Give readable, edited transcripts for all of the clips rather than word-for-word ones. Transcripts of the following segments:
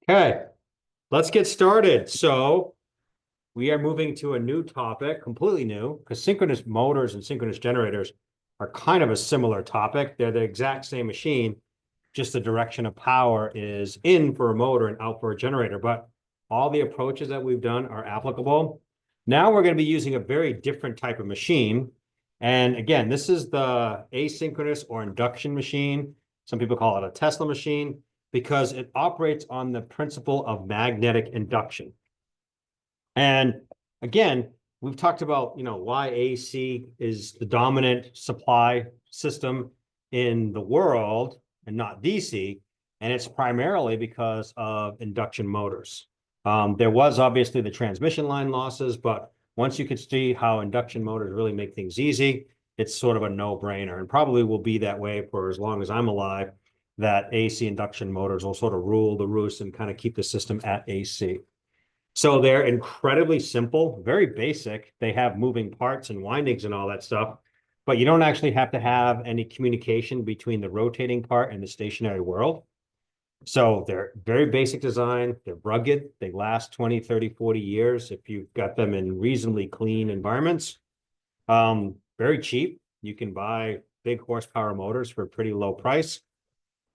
Okay, let's get started. So we are moving to a new topic, completely new, because synchronous motors and synchronous generators are kind of a similar topic. They're the exact same machine, just the direction of power is in for a motor and out for a generator. But all the approaches that we've done are applicable. Now we're going to be using a very different type of machine. And again, this is the asynchronous or induction machine. Some people call it a Tesla machine because it operates on the principle of magnetic induction. And again, we've talked about, why AC is the dominant supply system in the world and not DC. And it's primarily because of induction motors. There was obviously the transmission line losses, but once you can see how induction motors really make things easy, it's sort of a no-brainer and probably will be that way for as long as I'm alive, that AC induction motors will sort of rule the roost and kind of keep the system at AC. So they're incredibly simple, very basic. They have moving parts and windings and all that stuff, but you don't actually have to have any communication between the rotating part and the stationary world. So they're very basic design. They're rugged. They last 20, 30, 40 years if you've got them in reasonably clean environments. Very cheap. You can buy big horsepower motors for a pretty low price.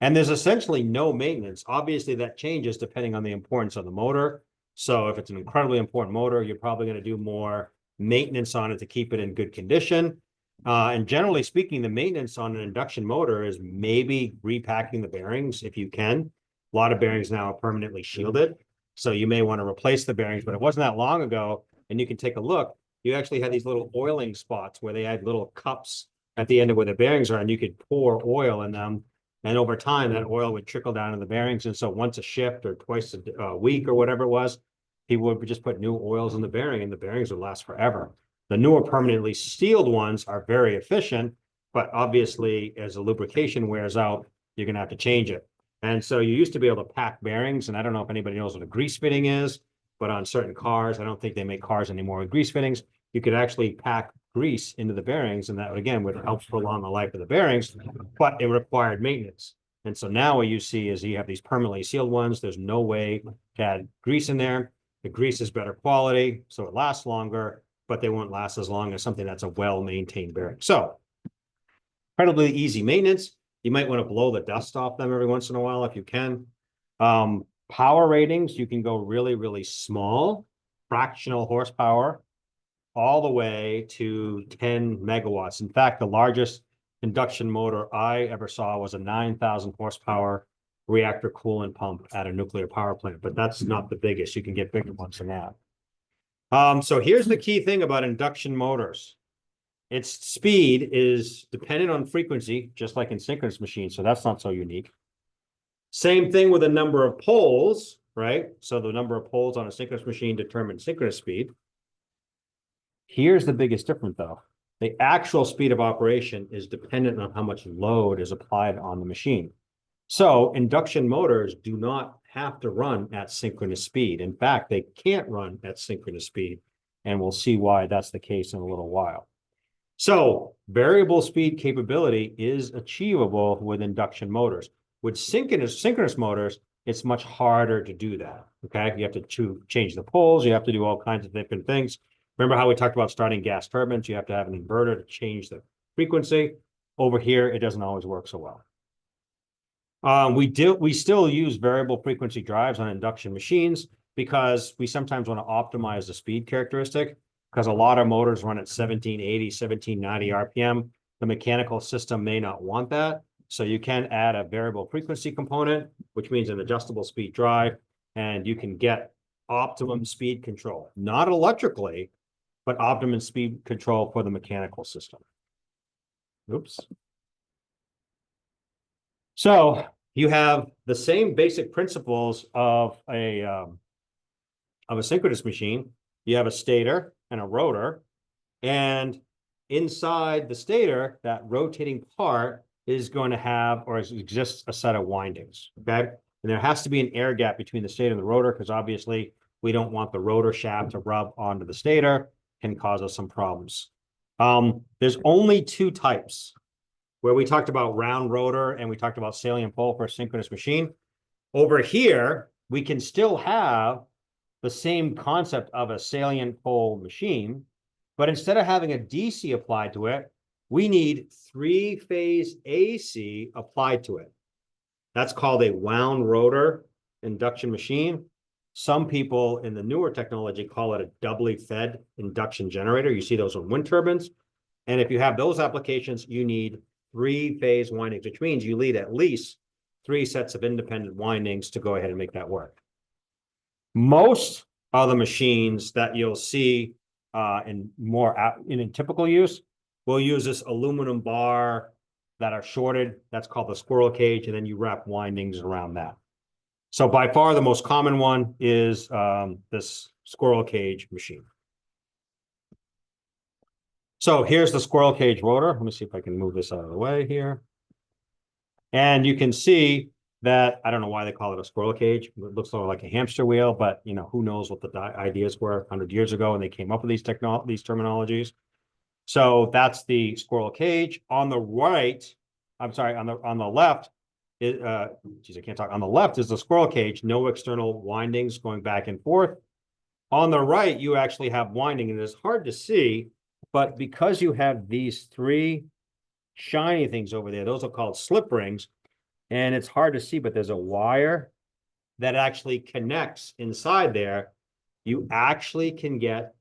And there's essentially no maintenance. Obviously, that changes depending on the importance of the motor. So if it's an incredibly important motor, you're probably going to do more maintenance on it to keep it in good condition. And generally speaking, the maintenance on an induction motor is maybe repacking the bearings if you can. A lot of bearings now are permanently shielded. So you may want to replace the bearings, but it wasn't that long ago. And you can take a look. You actually had these little oiling spots where they had little cups at the end of where the bearings are, and you could pour oil in them. And over time, that oil would trickle down in the bearings. And so once a shift or twice a week or whatever it was, people would just put new oils in the bearing and the bearings would last forever. The newer permanently sealed ones are very efficient, but obviously as the lubrication wears out, you're going to have to change it. And so you used to be able to pack bearings, and I don't know if anybody knows what a grease fitting is, but on certain cars, I don't think they make cars anymore with grease fittings. You could actually pack grease into the bearings, and that again would help prolong the life of the bearings, but it required maintenance. And so now what you see is you have these permanently sealed ones. There's no way to add grease in there. The grease is better quality, so it lasts longer, but they won't last as long as something that's a well-maintained bearing. So incredibly easy maintenance. You might want to blow the dust off them every once in a while if you can. Power ratings, you can go really, really small, fractional horsepower, all the way to 10 megawatts. In fact, the largest induction motor I ever saw was a 9,000 horsepower reactor coolant pump at a nuclear power plant, but that's not the biggest. You can get bigger ones than that. So here's the key thing about induction motors. Its speed is dependent on frequency, just like in synchronous machines, so that's not so unique. Same thing with the number of poles, right? So the number of poles on a synchronous machine determines synchronous speed. Here's the biggest difference, though. The actual speed of operation is dependent on how much load is applied on the machine. So induction motors do not have to run at synchronous speed. In fact, they can't run at synchronous speed, and we'll see why that's the case in a little while. So variable speed capability is achievable with induction motors. With synchronous motors, it's much harder to do that, okay? You have to change the poles. You have to do all kinds of different things. Remember how we talked about starting gas turbines? You have to have an inverter to change the frequency. Over here, it doesn't always work so well. We still use variable frequency drives on induction machines because we sometimes want to optimize the speed characteristic, because a lot of motors run at 1780, 1790 RPM. The mechanical system may not want that. So you can add a variable frequency component, which means an adjustable speed drive, and you can get optimum speed control, not electrically, but optimum speed control for the mechanical system. Oops. So you have the same basic principles of a synchronous machine. You have a stator and a rotor, and inside the stator, that rotating part is going to have or exists a set of windings, okay? And there has to be an air gap between the stator and the rotor because obviously we don't want the rotor shaft to rub onto the stator, can cause us some problems. There's only two types where we talked about round rotor and we talked about salient pole for a synchronous machine. Over here, we can still have the same concept of a salient pole machine, but instead of having a DC applied to it, we need three-phase AC applied to it. That's called a wound rotor induction machine. Some people in the newer technology call it a doubly fed induction generator. You see those on wind turbines. And if you have those applications, you need three-phase windings, which means you need at least 3 sets of independent windings to go ahead and make that work. Most of the machines that you'll see in typical use will use this aluminum bar that are shorted. That's called the squirrel cage, and then you wrap windings around that. So by far the most common one is this squirrel cage machine. So here's the squirrel cage rotor. Let me see if I can move this out of the way here. And you can see that, I don't know why they call it a squirrel cage. It looks like a hamster wheel, but you know, who knows what the ideas were 100 years ago when they came up with these terminologies. So that's the squirrel cage. On the right, I'm sorry, on the left, I can't talk. On the left is the squirrel cage, no external windings going back and forth. On the right, you actually have winding, and it's hard to see, but because you have these 3 shiny things over there, those are called slip rings, and it's hard to see, but there's a wire that actually connects inside there. You actually can get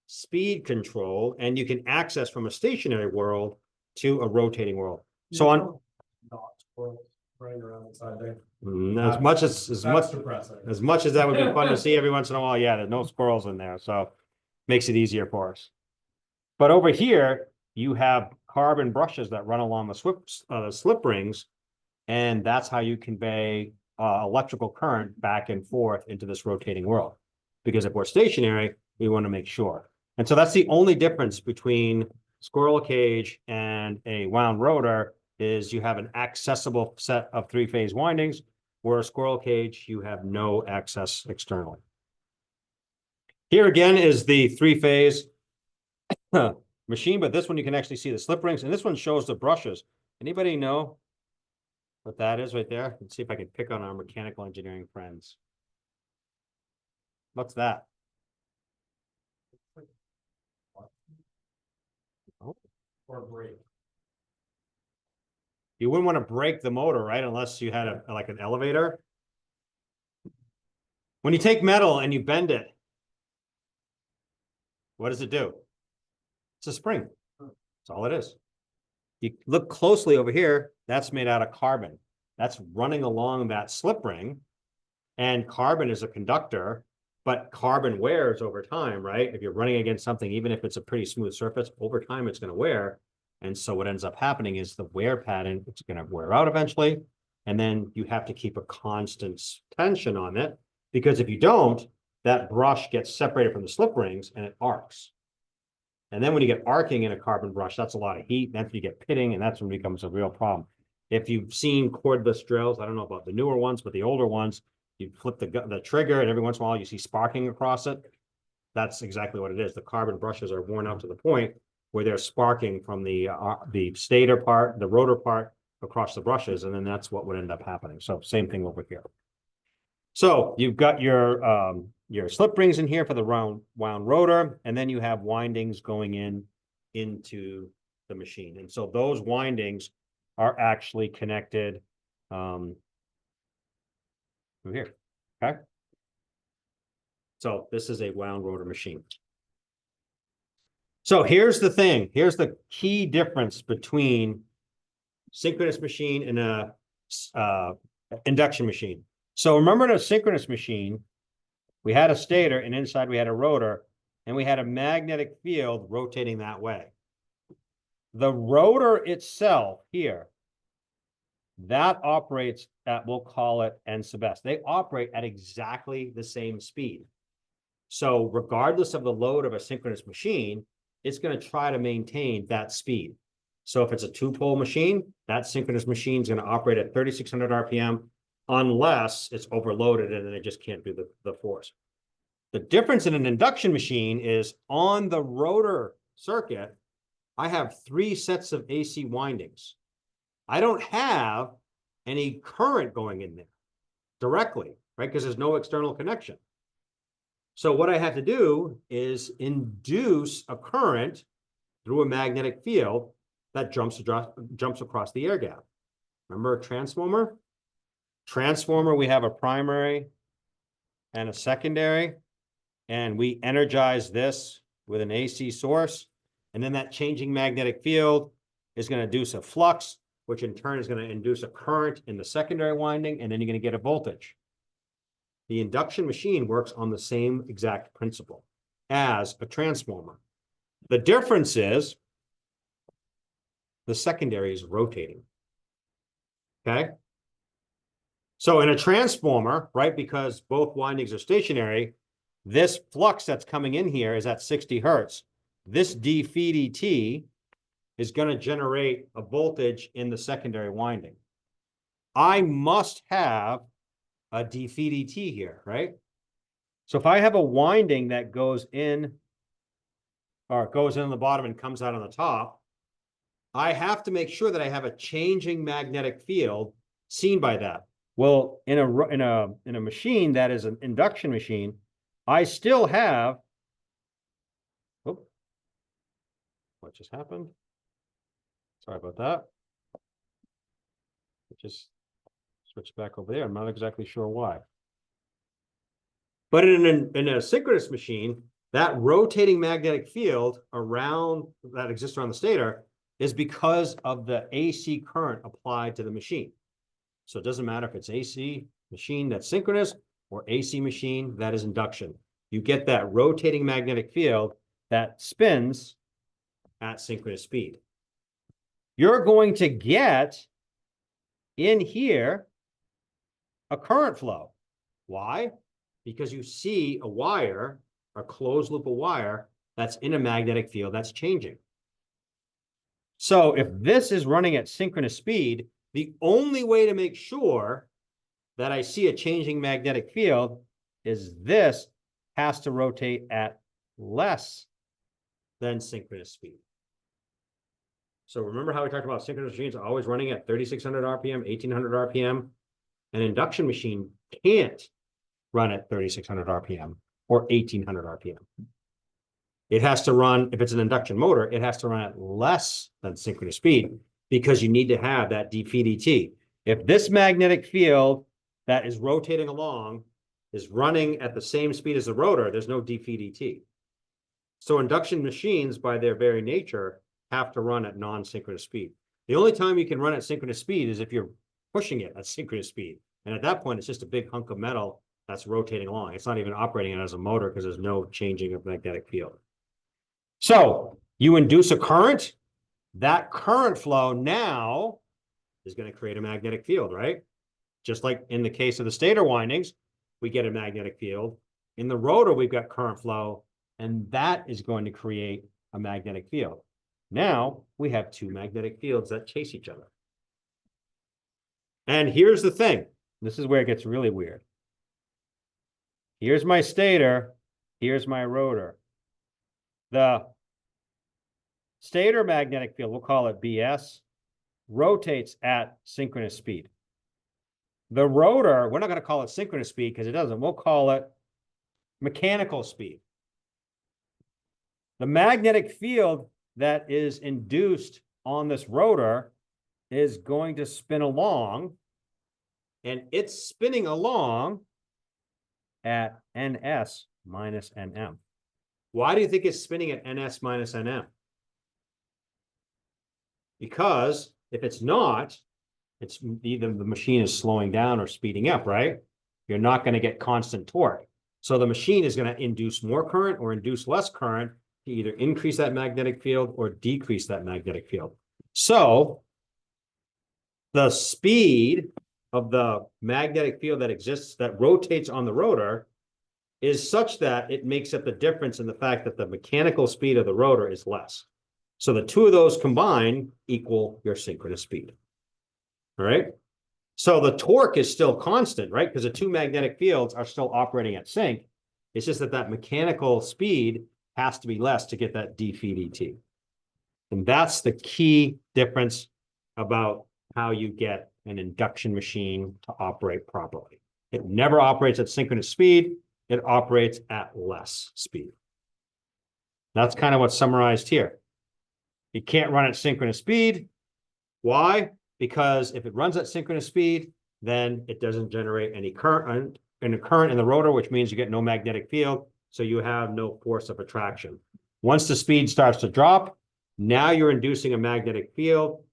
speed control, and you can access from a stationary world to a rotating world. So on running around inside there. as much as that would be fun to see every once in a while, yeah, there's no squirrels in there, so makes it easier for us. But over here, you have carbon brushes that run along the slip rings, and that's how you convey electrical current back and forth into this rotating world. Because if we're stationary, we want to make sure. And so that's the only difference between squirrel cage and a wound rotor is you have an accessible set of 3-phase windings, where a squirrel cage, you have no access externally. Here again is the 3-phase machine, but this one you can actually see the slip rings, and this one shows the brushes. Anybody know what that is right there? Let's see if I can pick on our mechanical engineering friends. What's that? Oh. Or brake. You wouldn't want to break the motor, right? Unless you had like an elevator. When you take metal and you bend it, what does it do? It's a spring. That's all it is. You look closely over here, that's made out of carbon. That's running along that slip ring, and carbon is a conductor, but carbon wears over time, right? If you're running against something, even if it's a pretty smooth surface, over time it's going to wear. And so what ends up happening is the wear pattern, it's going to wear out eventually. And then you have to keep a constant tension on it, because if you don't, that brush gets separated from the slip rings and it arcs. And then when you get arcing in a carbon brush, that's a lot of heat. That's when you get pitting, and that's when it becomes a real problem. If you've seen cordless drills, I don't know about the newer ones, but the older ones, you flip the trigger, and every once in a while you see sparking across it. That's exactly what it is. The carbon brushes are worn out to the point where they're sparking from the stator part, the rotor part, across the brushes, and then that's what would end up happening. So same thing over here. So you've got your slip rings in here for the wound rotor, and then you have windings going into the machine. And so those windings are actually connected over here. Okay. So this is a wound rotor machine. So here's the thing. Here's the key difference between synchronous machine and a induction machine. So remember, in a synchronous machine, we had a stator, and inside we had a rotor, and we had a magnetic field rotating that way. The rotor itself here, that operates at, we'll call it N sub S. They operate at exactly the same speed. So regardless of the load of a synchronous machine, it's going to try to maintain that speed. So if it's a 2-pole machine, that synchronous machine is going to operate at 3,600 RPM unless it's overloaded and then it just can't do the force. The difference in an induction machine is on the rotor circuit, I have 3 sets of AC windings. I don't have any current going in there directly, right? Because there's no external connection. So what I have to do is induce a current through a magnetic field that jumps across the air gap. Remember a transformer? Transformer, we have a primary and a secondary, and we energize this with an AC source, and then that changing magnetic field is going to induce a flux, which in turn is going to induce a current in the secondary winding, and then you're going to get a voltage. The induction machine works on the same exact principle as a transformer. The difference is the secondary is rotating. Okay? So in a transformer, right, because both windings are stationary, this flux that's coming in here is at 60 hertz. This d phi dt is going to generate a voltage in the secondary winding. I must have a d phi dt here, right? So if I have a winding that goes in, or it goes in on the bottom and comes out on the top, I have to make sure that I have a changing magnetic field seen by that. Well, in a machine that is an induction machine, I still have, oh, what just happened? Sorry about that. It just switched back over there. I'm not exactly sure why. But in a synchronous machine, that rotating magnetic field around that exists around the stator is because of the AC current applied to the machine. So it doesn't matter if it's AC machine that's synchronous or AC machine that is induction. You get that rotating magnetic field that spins at synchronous speed. You're going to get in here a current flow. Why? Because you see a wire, a closed loop of wire, that's in a magnetic field that's changing. So if this is running at synchronous speed, the only way to make sure that I see a changing magnetic field is this has to rotate at less than synchronous speed. So remember how we talked about synchronous machines always running at 3,600 RPM, 1,800 RPM? An induction machine can't run at 3,600 RPM or 1,800 RPM. It has to run, if it's an induction motor, it has to run at less than synchronous speed because you need to have that d phi dt. If this magnetic field that is rotating along is running at the same speed as the rotor, there's no d phi dt. So induction machines, by their very nature, have to run at non-synchronous speed. The only time you can run at synchronous speed is if you're pushing it at synchronous speed. And at that point, it's just a big hunk of metal that's rotating along. It's not even operating it as a motor because there's no changing of magnetic field. So you induce a current. That current flow now is going to create a magnetic field, right? Just like in the case of the stator windings, we get a magnetic field. In the rotor, we've got current flow, and that is going to create a magnetic field. Now we have two magnetic fields that chase each other. And here's the thing. This is where it gets really weird. Here's my stator. Here's my rotor. The stator magnetic field, we'll call it BS, rotates at synchronous speed. The rotor, we're not going to call it synchronous speed because it doesn't. We'll call it mechanical speed. The magnetic field that is induced on this rotor is going to spin along, and it's spinning along at ns minus nm. Why do you think it's spinning at ns minus nm? Because if it's not, it's either the machine is slowing down or speeding up, right? You're not going to get constant torque. So the machine is going to induce more current or induce less current to either increase that magnetic field or decrease that magnetic field. So the speed of the magnetic field that exists, that rotates on the rotor, is such that it makes up the difference in the fact that the mechanical speed of the rotor is less. So the two of those combined equal your synchronous speed. All right. So the torque is still constant, right? Because the two magnetic fields are still operating at sync. It's just that that mechanical speed has to be less to get that d phi dt. And that's the key difference about how you get an induction machine to operate properly. It never operates at synchronous speed. It operates at less speed. That's kind of what's summarized here. It can't run at synchronous speed. Why? Because if it runs at synchronous speed, then it doesn't generate any current in the rotor, which means you get no magnetic field. So you have no force of attraction. Once the speed starts to drop, now you're inducing a magnetic field,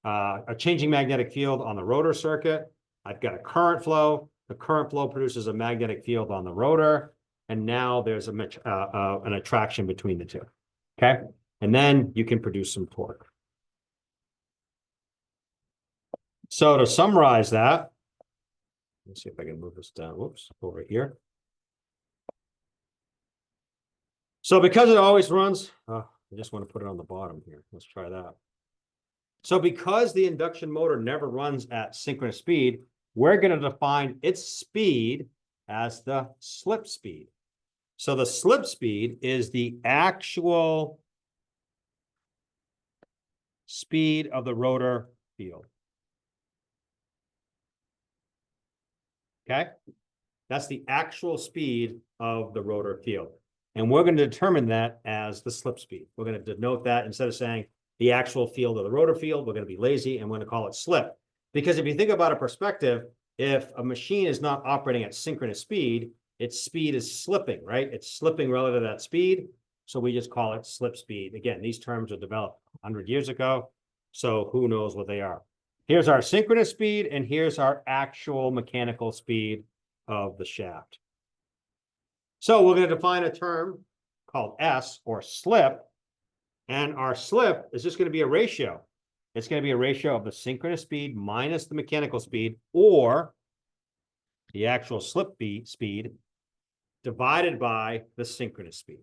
a changing magnetic field on the rotor circuit. I've got a current flow. The current flow produces a magnetic field on the rotor. And now there's an attraction between the two. Okay. And then you can produce some torque. So to summarize that, let's see if I can move this down. Whoops, over here. So because it always runs, I just want to put it on the bottom here. Let's try that. So because the induction motor never runs at synchronous speed, we're going to define its speed as the slip speed. So the slip speed is the actual speed of the rotor field. Okay? That's the actual speed of the rotor field. And we're going to determine that as the slip speed. We're going to denote that instead of saying the actual field of the rotor field, we're going to be lazy and we're going to call it slip. Because if you think about a perspective, if a machine is not operating at synchronous speed, its speed is slipping, right? It's slipping relative to that speed. So we just call it slip speed. Again, these terms were developed 100 years ago. So who knows what they are. Here's our synchronous speed, and here's our actual mechanical speed of the shaft. So we're going to define a term called S, or slip. And our slip is just going to be a ratio. It's going to be a ratio of the synchronous speed minus the mechanical speed, or the actual slip speed divided by the synchronous speed.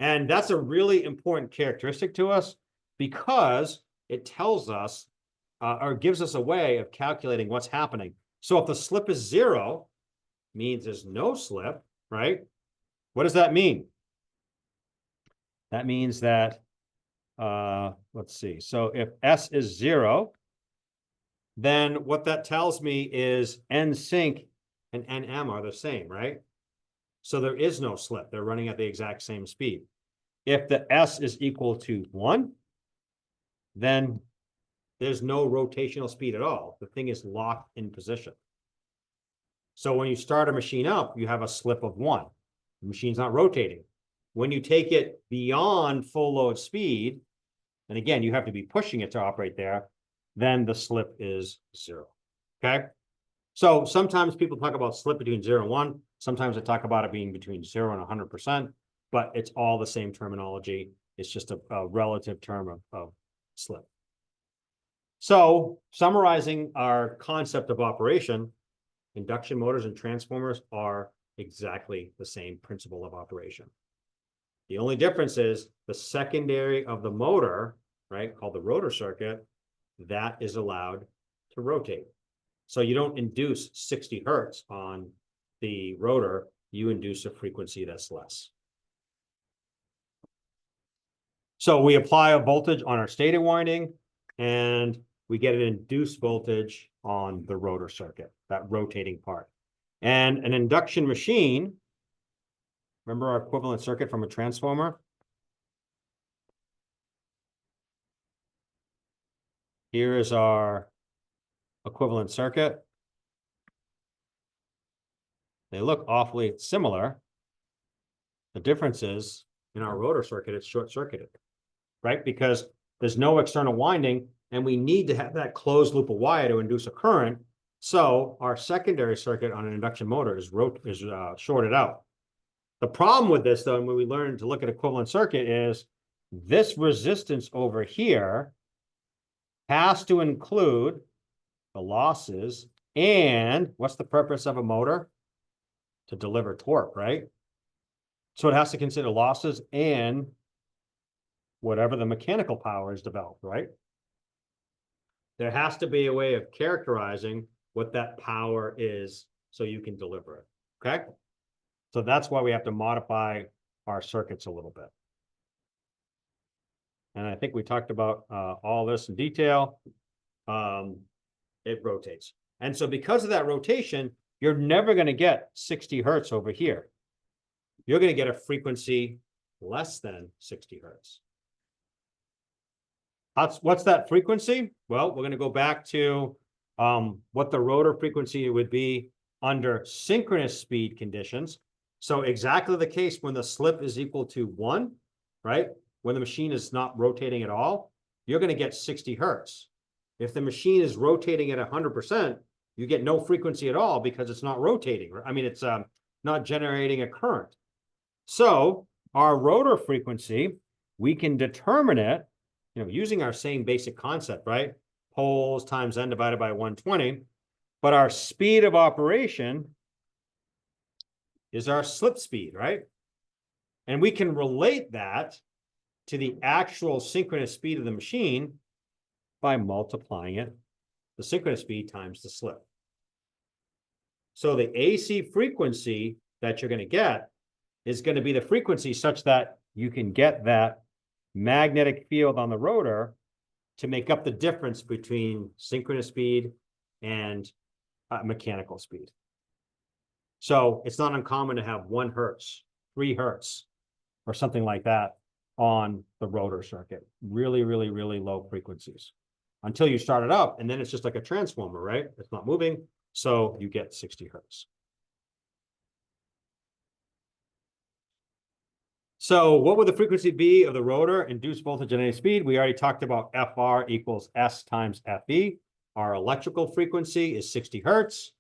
And that's a really important characteristic to us because it tells us or gives us a way of calculating what's happening. So if the slip is 0, means there's no slip, right? What does that mean? That means that, let's see. So if S is 0, then what that tells me is N sync and NM are the same, right? So there is no slip. They're running at the exact same speed. If the S is equal to 1, then there's no rotational speed at all. The thing is locked in position. So when you start a machine up, you have a slip of 1. The machine's not rotating. When you take it beyond full load speed, and again, you have to be pushing it to operate there, then the slip is 0. Okay? So sometimes people talk about slip between 0 and 1. Sometimes they talk about it being between 0 and 100%, but it's all the same terminology. It's just a relative term of slip. So summarizing our concept of operation, induction motors and transformers are exactly the same principle of operation. The only difference is the secondary of the motor, right, called the rotor circuit, that is allowed to rotate. So you don't induce 60 hertz on the rotor, you induce a frequency that's less. So we apply a voltage on our stator winding, and we get an induced voltage on the rotor circuit, that rotating part. And an induction machine, remember our equivalent circuit from a transformer? Here is our equivalent circuit. They look awfully similar. The difference is in our rotor circuit, it's short-circuited, right? Because there's no external winding, and we need to have that closed loop of wire to induce a current. So our secondary circuit on an induction motor is shorted out. The problem with this, though, and when we learn to look at equivalent circuit, is this resistance over here has to include the losses. And what's the purpose of a motor? To deliver torque, right? So it has to consider losses and whatever the mechanical power is developed, right? There has to be a way of characterizing what that power is so you can deliver it, okay? So that's why we have to modify our circuits a little bit. And I think we talked about all this in detail. It rotates. And so because of that rotation, you're never going to get 60 hertz over here. You're going to get a frequency less than 60 hertz. What's that frequency? Well, we're going to go back to what the rotor frequency would be under synchronous speed conditions. So exactly the case when the slip is equal to 1, right? When the machine is not rotating at all, you're going to get 60 hertz. If the machine is rotating at 100%, you get no frequency at all because it's not rotating. I mean, it's not generating a current. So our rotor frequency, we can determine it, using our same basic concept, right? Poles times n divided by 120. But our speed of operation is our slip speed, right? And we can relate that to the actual synchronous speed of the machine by multiplying it, the synchronous speed times the slip. So the AC frequency that you're going to get is going to be the frequency such that you can get that magnetic field on the rotor to make up the difference between synchronous speed and mechanical speed. So it's not uncommon to have 1 hertz, 3 hertz, or something like that on the rotor circuit. Really, really, really low frequencies until you start it up, and then it's just like a transformer, right? It's not moving, so you get 60 hertz. So what would the frequency be of the rotor induced voltage at any speed? We already talked about FR equals S times FE. Our electrical frequency is 60 hertz.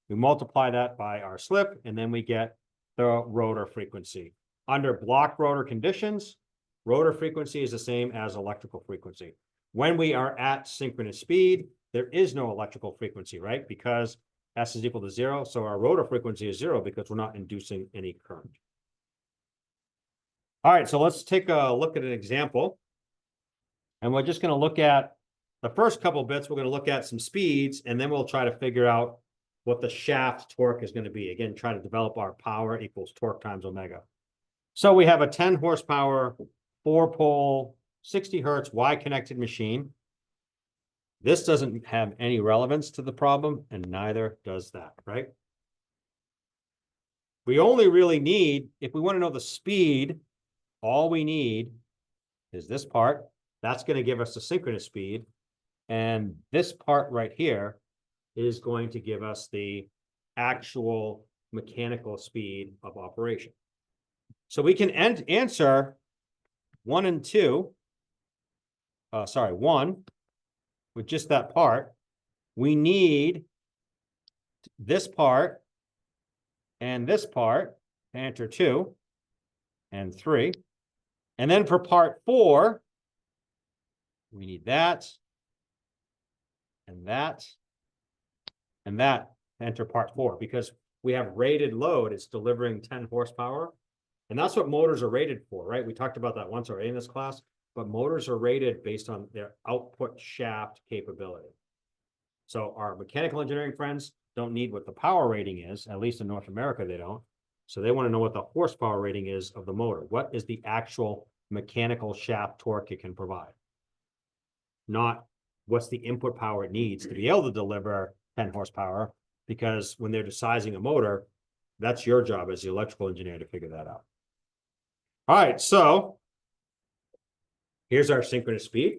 We multiply that by our slip, and then we get the rotor frequency. Under block rotor conditions, rotor frequency is the same as electrical frequency. When we are at synchronous speed, there is no electrical frequency, right? Because S is equal to 0, so our rotor frequency is 0 because we're not inducing any current. All right, so let's take a look at an example. And we're just going to look at the first couple bits. We're going to look at some speeds, and then we'll try to figure out what the shaft torque is going to be. Again, try to develop our power equals torque times omega. So we have a 10 horsepower, 4-pole, 60 hertz Y-connected machine. This doesn't have any relevance to the problem, and neither does that, right? We only really need, if we want to know the speed, all we need is this part. That's going to give us the synchronous speed. And this part right here is going to give us the actual mechanical speed of operation. So we can answer 1 and 2. 1 with just that part. We need this part and this part to enter 2 and 3. And then for part 4, we need that and that and that to enter part 4, because we have rated load. It's delivering 10 horsepower. And that's what motors are rated for, right? We talked about that once already in this class, but motors are rated based on their output shaft capability. So our mechanical engineering friends don't need what the power rating is, at least in North America, they don't. So they want to know what the horsepower rating is of the motor. What is the actual mechanical shaft torque it can provide? Not what's the input power it needs to be able to deliver 10 horsepower, because when they're sizing a motor, that's your job as the electrical engineer to figure that out. All right, so here's our synchronous speed,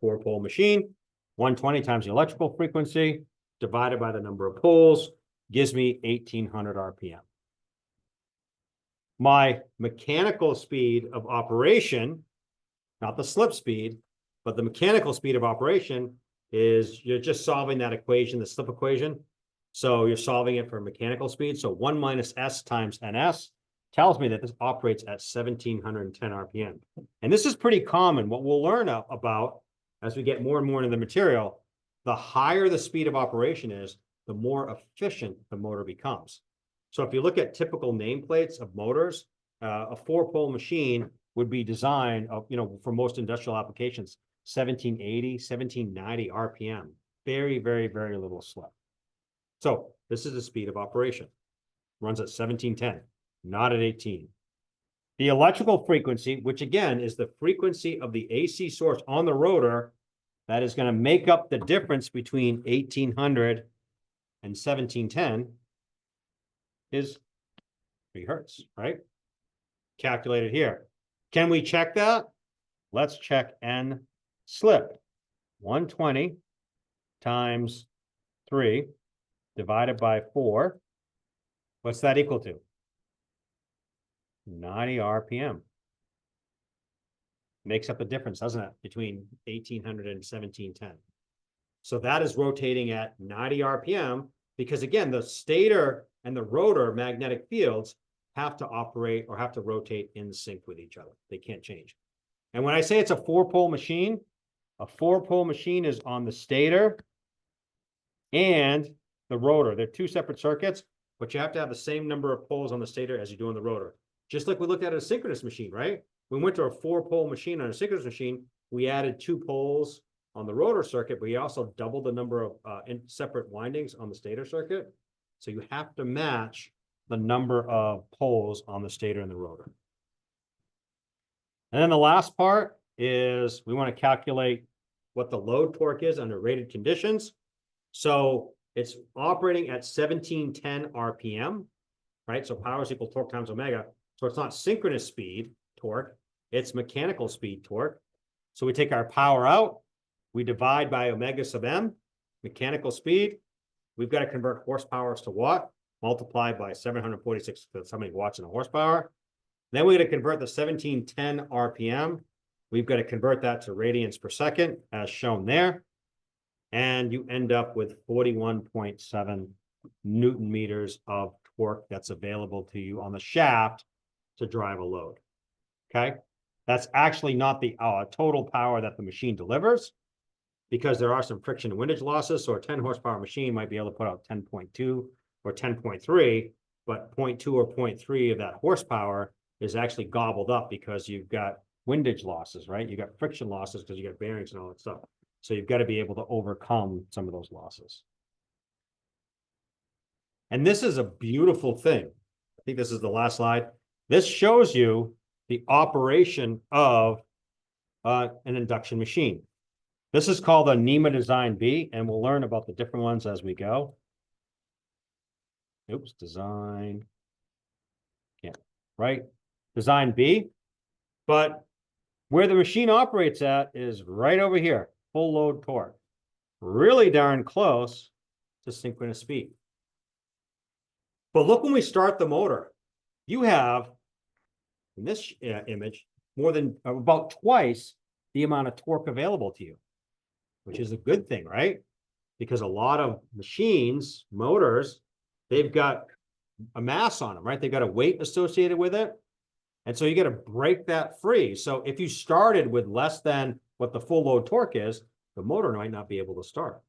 4-pole machine, 120 times the electrical frequency divided by the number of poles gives me 1800 RPM. My mechanical speed of operation, not the slip speed, but the mechanical speed of operation is, you're just solving that equation, the slip equation. So you're solving it for mechanical speed. So 1 minus S times NS tells me that this operates at 1710 RPM. And this is pretty common. What we'll learn about as we get more and more into the material, the higher the speed of operation is, the more efficient the motor becomes. So if you look at typical nameplates of motors, a 4-pole machine would be designed, for most industrial applications, 1780, 1790 RPM. Very, very, very little slip. So this is the speed of operation. Runs at 1710, not at 18. The electrical frequency, which again is the frequency of the AC source on the rotor, that is going to make up the difference between 1800 and 1710, is 3 hertz, right? Calculated here. Can we check that? Let's check N slip. 120 times 3 divided by 4. What's that equal to? 90 RPM. Makes up the difference, doesn't it, between 1800 and 1710. So that is rotating at 90 RPM because, again, the stator and the rotor magnetic fields have to operate or have to rotate in sync with each other. They can't change. And when I say it's a 4-pole machine, a 4-pole machine is on the stator and the rotor. They're 2 separate circuits, but you have to have the same number of poles on the stator as you do on the rotor. Just like we looked at a synchronous machine, right? We went to a 4-pole machine on a synchronous machine. We added 2 poles on the rotor circuit, but we also doubled the number of separate windings on the stator circuit. So you have to match the number of poles on the stator and the rotor. And then the last part is we want to calculate what the load torque is under rated conditions. So it's operating at 1710 RPM, right? So power is equal to torque times omega. So it's not synchronous speed torque, it's mechanical speed torque. So we take our power out, we divide by omega sub m, mechanical speed. We've got to convert horsepower to watt, multiplied by 746, because how many watts in a horsepower. Then we got to convert the 1710 RPM. We've got to convert that to radians per second, as shown there. And you end up with 41.7 Newton meters of torque that's available to you on the shaft to drive a load. Okay, that's actually not the total power that the machine delivers, because there are some friction and windage losses. So a 10 horsepower machine might be able to put out 10.2 or 10.3, but 0.2 or 0.3 of that horsepower is actually gobbled up because you've got windage losses, right? You got friction losses because you got bearings and all that stuff. So you've got to be able to overcome some of those losses. And this is a beautiful thing. I think this is the last slide. This shows you the operation of an induction machine. This is called a NEMA Design B, and we'll learn about the different ones as we go. Oops, design. Yeah, right. Design B. But where the machine operates at is right over here, full load torque. Really darn close to synchronous speed. But look, when we start the motor, you have, in this image, more than about twice the amount of torque available to you, which is a good thing, right? Because a lot of machines, motors, they've got a mass on them, right? They've got a weight associated with it. And so you got to break that free. So if you started with less than what the full load torque is, the motor might not be able to start.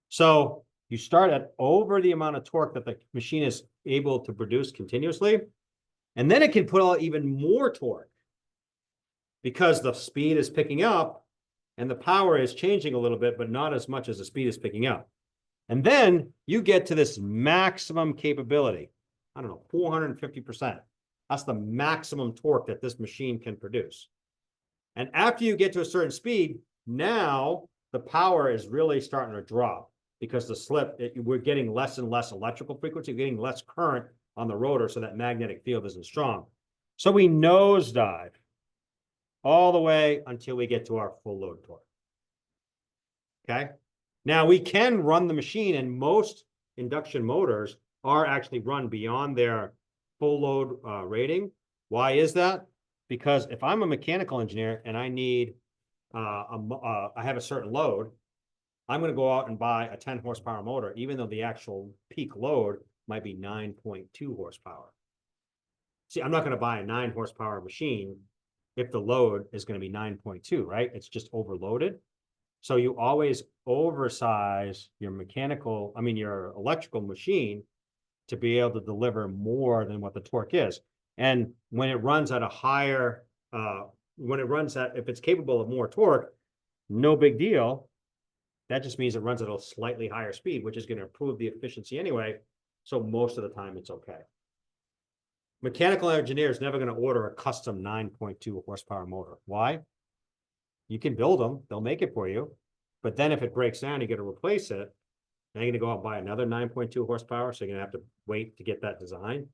So you start at over the amount of torque that the machine is able to produce continuously. And then it can put out even more torque because the speed is picking up and the power is changing a little bit, but not as much as the speed is picking up. And then you get to this maximum capability. I don't know, 450%. That's the maximum torque that this machine can produce. And after you get to a certain speed, now the power is really starting to drop because the slip, we're getting less and less electrical frequency, getting less current on the rotor, so that magnetic field isn't strong. So we nosedive all the way until we get to our full load torque. Okay. Now we can run the machine, and most induction motors are actually run beyond their full load rating. Why is that? Because if I'm a mechanical engineer and I need, I have a certain load, I'm going to go out and buy a 10 horsepower motor, even though the actual peak load might be 9.2 horsepower. See, I'm not going to buy a 9 horsepower machine if the load is going to be 9.2, right? It's just overloaded. So you always oversize your your electrical machine to be able to deliver more than what the torque is. And when it runs at a higher, if it's capable of more torque, no big deal. That just means it runs at a slightly higher speed, which is going to improve the efficiency anyway. So most of the time it's okay. Mechanical engineer is never going to order a custom 9.2 horsepower motor. Why? You can build them, they'll make it for you. But then if it breaks down, you got to replace it. Now you're gonna go out and buy another 9.2 horsepower, so you're gonna have to wait to get that design.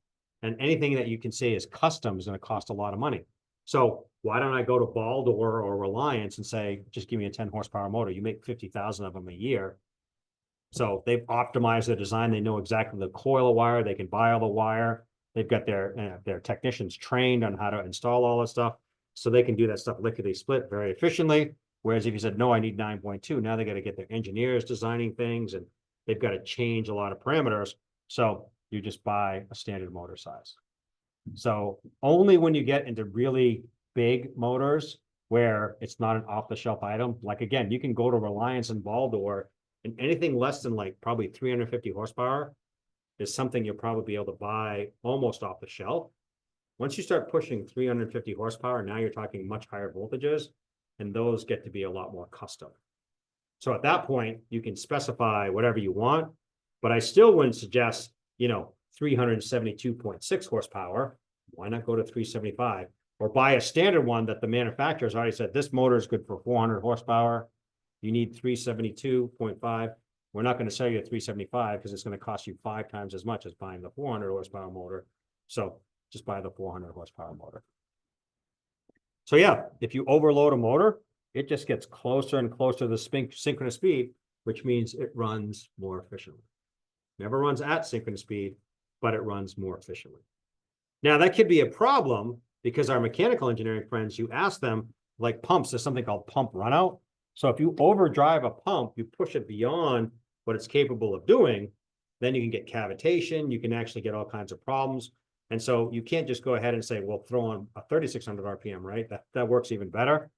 And anything that you can say is custom is gonna cost a lot of money. So why don't I go to Baldor or Reliance and say, just give me a 10 horsepower motor? You make 50,000 of them a year. So they've optimized the design. They know exactly the coil of wire. They can buy all the wire. They've got their technicians trained on how to install all this stuff. So they can do that stuff lickety split very efficiently. Whereas if you said, no, I need 9.2, now they got to get their engineers designing things and they've got to change a lot of parameters. So you just buy a standard motor size. So only when you get into really big motors where it's not an off-the-shelf item, like again, you can go to Reliance and Baldor, and anything less than like probably 350 horsepower is something you'll probably be able to buy almost off the shelf. Once you start pushing 350 horsepower, now you're talking much higher voltages, and those get to be a lot more custom. So at that point, you can specify whatever you want, but I still wouldn't suggest, 372.6 horsepower. Why not go to 375? Or buy a standard one that the manufacturer's already said, this motor is good for 400 horsepower. You need 372.5. We're not going to sell you a 375 because it's going to cost you 5 times as much as buying the 400 horsepower motor. So just buy the 400 horsepower motor. So yeah, if you overload a motor, it just gets closer and closer to the synchronous speed, which means it runs more efficiently. Never runs at synchronous speed, but it runs more efficiently. Now, that could be a problem because our mechanical engineering friends, you ask them, like pumps, there's something called pump runout. So if you overdrive a pump, you push it beyond what it's capable of doing, then you can get cavitation, you can actually get all kinds of problems. And so you can't just go ahead and say, well, throw on a 3,600 RPM, right? That works even better.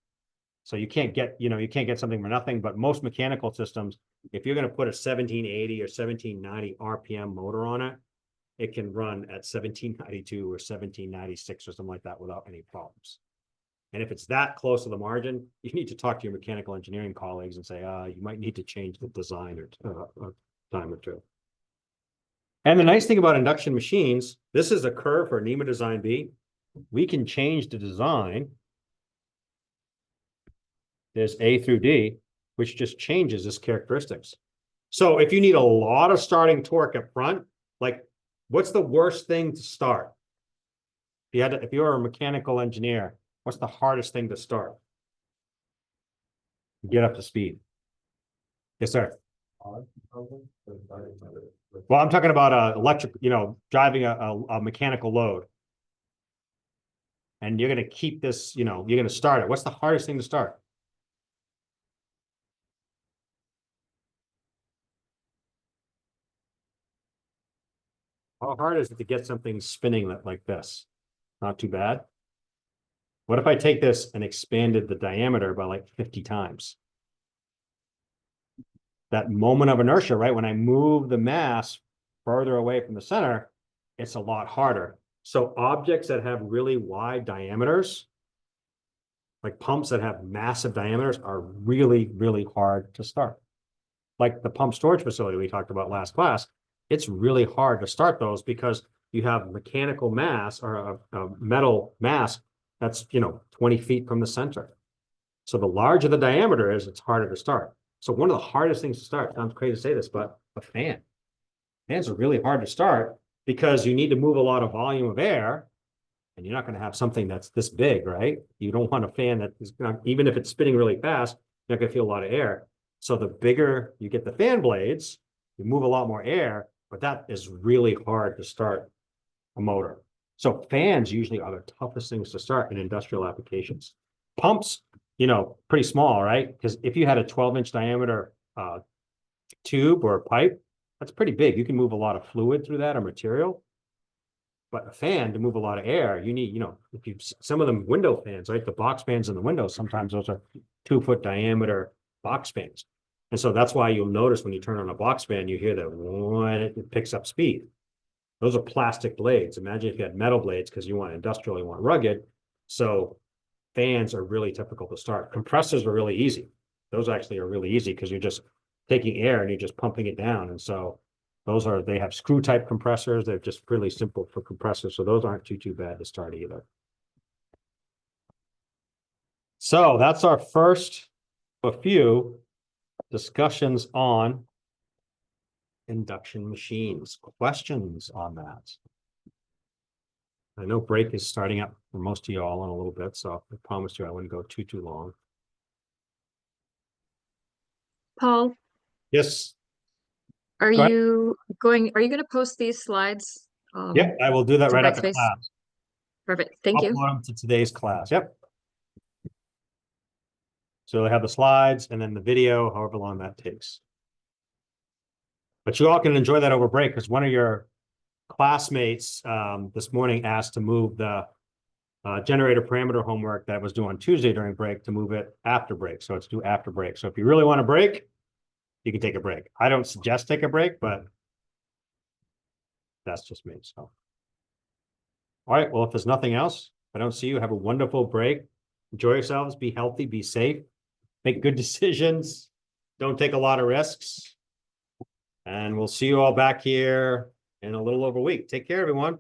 So you can't get, you can't get something for nothing, but most mechanical systems, if you're going to put a 1780 or 1790 RPM motor on it, it can run at 1792 or 1796 or something like that without any problems. And if it's that close to the margin, you need to talk to your mechanical engineering colleagues and say, you might need to change the design or a time or two. And the nice thing about induction machines, this is a curve for NEMA Design B. We can change the design. There's A through D, which just changes its characteristics. So if you need a lot of starting torque up front, like what's the worst thing to start? If you're a mechanical engineer, what's the hardest thing to start? Get up to speed. Yes, sir. Well, I'm talking about electric, driving a mechanical load. And you're going to keep this, you're going to start it. What's the hardest thing to start? How hard is it to get something spinning like this? Not too bad. What if I take this and expanded the diameter by like 50 times? That moment of inertia, right? When I move the mass further away from the center, it's a lot harder. So objects that have really wide diameters, like pumps that have massive diameters, are really, really hard to start. Like the pump storage facility we talked about last class, it's really hard to start those because you have mechanical mass or a metal mass that's 20 feet from the center. So the larger the diameter is, it's harder to start. So one of the hardest things to start, sounds crazy to say this, but a fan. Fans are really hard to start because you need to move a lot of volume of air, and you're not going to have something that's this big, right? You don't want a fan that is not, even if it's spinning really fast, you're not going to feel a lot of air. So the bigger you get the fan blades, you move a lot more air, but that is really hard to start a motor. So fans usually are the toughest things to start in industrial applications. Pumps, pretty small, right? Because if you had a 12-inch diameter tube or a pipe, that's pretty big. You can move a lot of fluid through that or material. But a fan, to move a lot of air, you need, some of them window fans, right? The box fans in the windows, sometimes those are 2-foot diameter box fans. And so that's why you'll notice when you turn on a box fan, you hear that when it picks up speed. Those are plastic blades. Imagine if you had metal blades because you want industrial, you want rugged. So fans are really difficult to start. Compressors are really easy. Those actually are really easy because you're just taking air and you're just pumping it down. And so they have screw type compressors. They're just really simple for compressors. So those aren't too bad to start either. So that's our first, a few discussions on induction machines. Questions on that? I know break is starting up for most of y'all in a little bit, so I promised you I wouldn't go too long. Paul, Yes, are Go ahead. you going to post these slides? Yep, I will do that to right after Brightspace? class. Perfect, thank you. Upload them to today's class. Yep. So they have the slides and then the video, however long that takes. But you all can enjoy that over break because one of your classmates this morning asked to move the generator parameter homework that was due on Tuesday during break to move it after break. So it's due after break. So if you really want to break, you can take a break. I don't suggest take a break, but that's just me. So, all right. Well, if there's nothing else, I don't see you. Have a wonderful break. Enjoy yourselves. Be healthy. Be safe. Make good decisions. Don't take a lot of risks. And we'll see you all back here in a little over a week. Take care, everyone.